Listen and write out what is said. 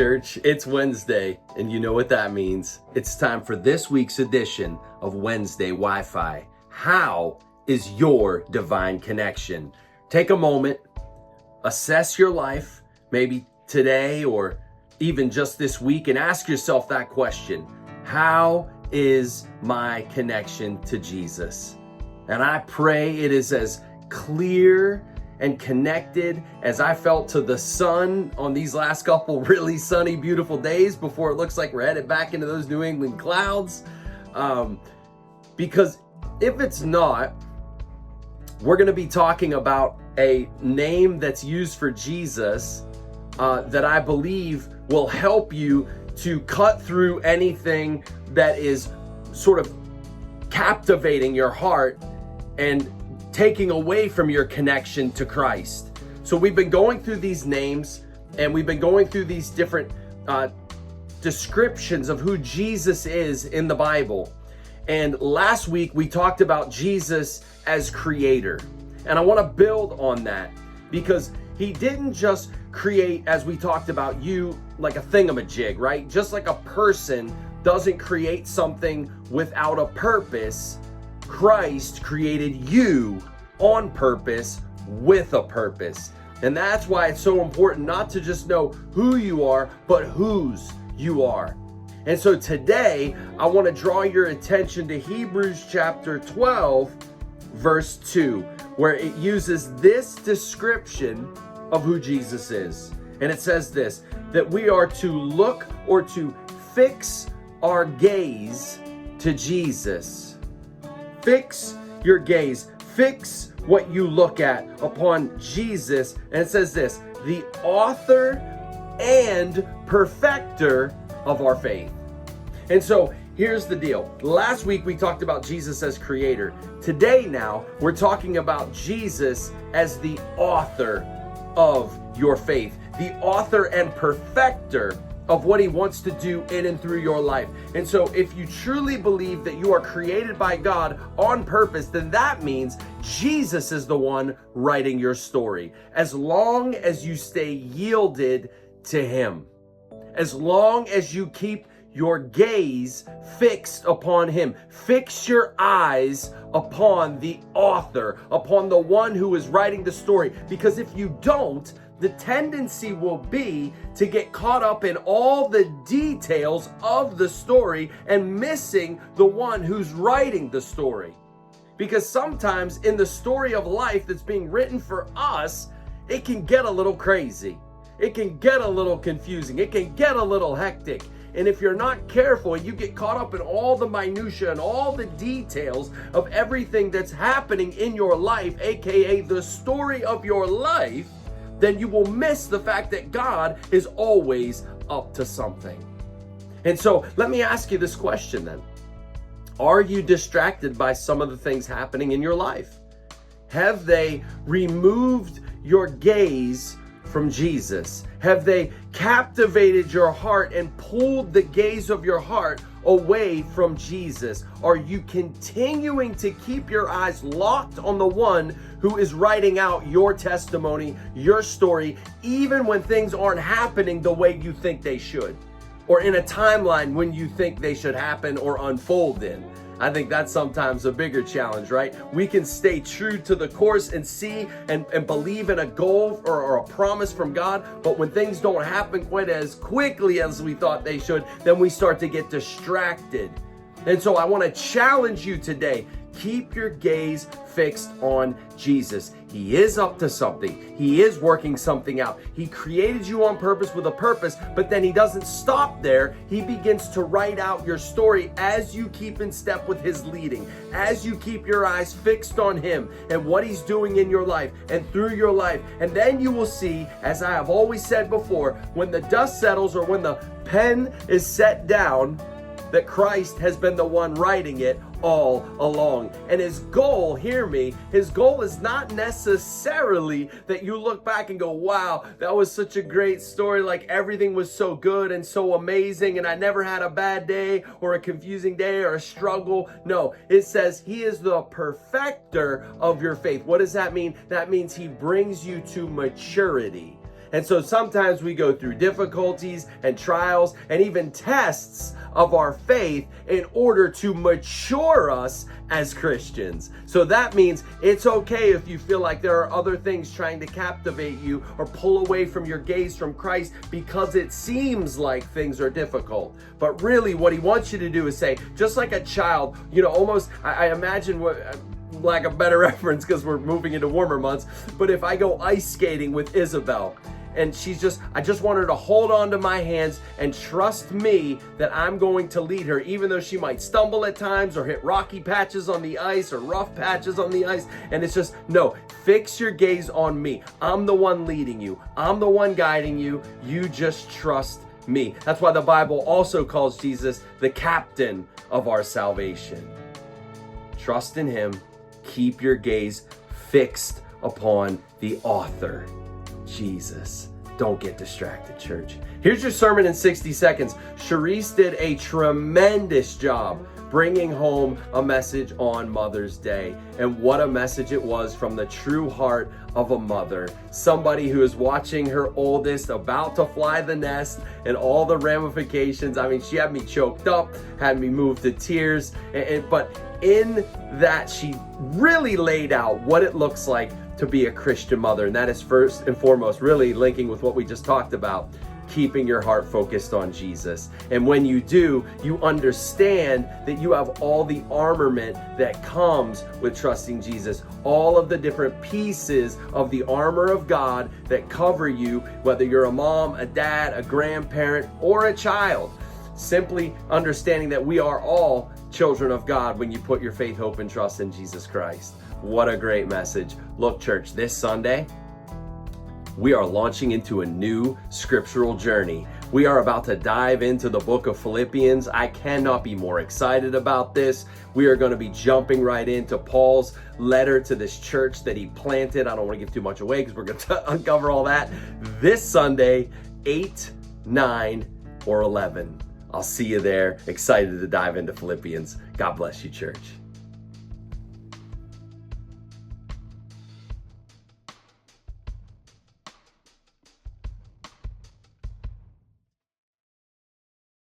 Church. It's Wednesday, and you know what that means. It's time for this week's edition of Wednesday Wi-Fi. How is your divine connection? Take a moment, assess your life, maybe today or even just this week, and ask yourself that question. How is my connection to Jesus? And I pray it is as clear and connected as I felt to the sun on these last couple really sunny, beautiful days before it looks like we're headed back into those New England clouds. Because if it's not, we're going to be talking about a name that's used for Jesus that I believe will help you to cut through anything that is sort of captivating your heart and taking away from your connection to Christ. So we've been going through these names and we've been going through these different descriptions of who Jesus is in the Bible. And last week we talked about Jesus as creator. And I want to build on that because he didn't just create, as we talked about, you like a thingamajig, right? Just like a person doesn't create something without a purpose, Christ created you on purpose with a purpose. And that's why it's so important not to just know who you are, but whose you are. And so today, I want to draw your attention to Hebrews chapter 12, verse 2, where it uses this description of who Jesus is. And it says this, that we are to look or to fix our gaze to Jesus. Fix your gaze. Fix what you look at upon Jesus. And it says this, the author and perfecter of our faith. And so here's the deal. Last week we talked about Jesus as creator. Today now we're talking about Jesus as the author of your faith. The author and perfecter of what he wants to do in and through your life. And so if you truly believe that you are created by God on purpose, then that means Jesus is the one writing your story. As long as you stay yielded to him, as long as you keep your gaze fixed upon him, fix your eyes upon the author, upon the one who is writing the story. Because if you don't, the tendency will be to get caught up in all the details of the story and missing the one who's writing the story. Because sometimes in the story of life that's being written for us, it can get a little crazy. It can get a little confusing. It can get a little hectic. And if you're not careful, you get caught up in all the minutia and all the details of everything that's happening in your life, aka the story of your life, then you will miss the fact that God is always up to something. And so let me ask you this question then. Are you distracted by some of the things happening in your life? Have they removed your gaze from Jesus? Have they captivated your heart and pulled the gaze of your heart away from Jesus? Are you continuing to keep your eyes locked on the one who is writing out your testimony, your story, even when things aren't happening the way you think they should, or in a timeline when you think they should happen or unfold in? I think that's sometimes a bigger challenge, right? We can stay true to the course and see and believe in a goal or a promise from God, but when things don't happen quite as quickly as we thought they should, then we start to get distracted. And so I want to challenge you today. Keep your gaze fixed on Jesus. He is up to something. He is working something out. He created you on purpose with a purpose, but then he doesn't stop there. He begins to write out your story as you keep in step with his leading, as you keep your eyes fixed on him and what he's doing in your life and through your life. And then you will see, as I have always said before, when the dust settles or when the pen is set down, that Christ has been the one writing it all along. And his goal, hear me, his goal is not necessarily that you look back and go, wow, that was such a great story. Like everything was so good and so amazing and I never had a bad day or a confusing day or a struggle. No, it says he is the perfecter of your faith. What does that mean? That means he brings you to maturity. And so sometimes we go through difficulties and trials and even tests of our faith in order to mature us as Christians. So that means it's okay if you feel like there are other things trying to captivate you or pull away from your gaze from Christ because it seems like things are difficult. But really what he wants you to do is say, just like a child, almost, I imagine what, lack of better reference because we're moving into warmer months, but if I go ice skating with Isabel, and I just want her to hold on to my hands and trust me that I'm going to lead her, even though she might stumble at times or hit rocky patches on the ice or rough patches on the ice. And it's just, no, fix your gaze on me. I'm the one leading you. I'm the one guiding you. You just trust me. That's why the Bible also calls Jesus the captain of our salvation. Trust in him. Keep your gaze fixed upon the author, Jesus. Don't get distracted, church. Here's your sermon in 60 seconds. Charisse did a tremendous job bringing home a message on Mother's Day. And what a message it was from the true heart of a mother. Somebody who is watching her oldest about to fly the nest and all the ramifications. I mean, she had me choked up, had me moved to tears. But in that, she really laid out what it looks like to be a Christian mother. And that is first and foremost, really linking with what we just talked about, keeping your heart focused on Jesus. And when you do, you understand that you have all the armament that comes with trusting Jesus, all of the different pieces of the armor of God that cover you, whether you're a mom, a dad, a grandparent, or a child. Simply understanding that we are all children of God when you put your faith, hope, and trust in Jesus Christ. What a great message. Look, church, this Sunday, we are launching into a new scriptural journey. We are about to dive into the book of Philippians. I cannot be more excited about this. We are going to be jumping right into Paul's letter to this church that he planted. I don't want to give too much away because we're going to uncover all that this Sunday, 8, 9, or 11. I'll see you there. Excited to dive into Philippians. God bless you, church.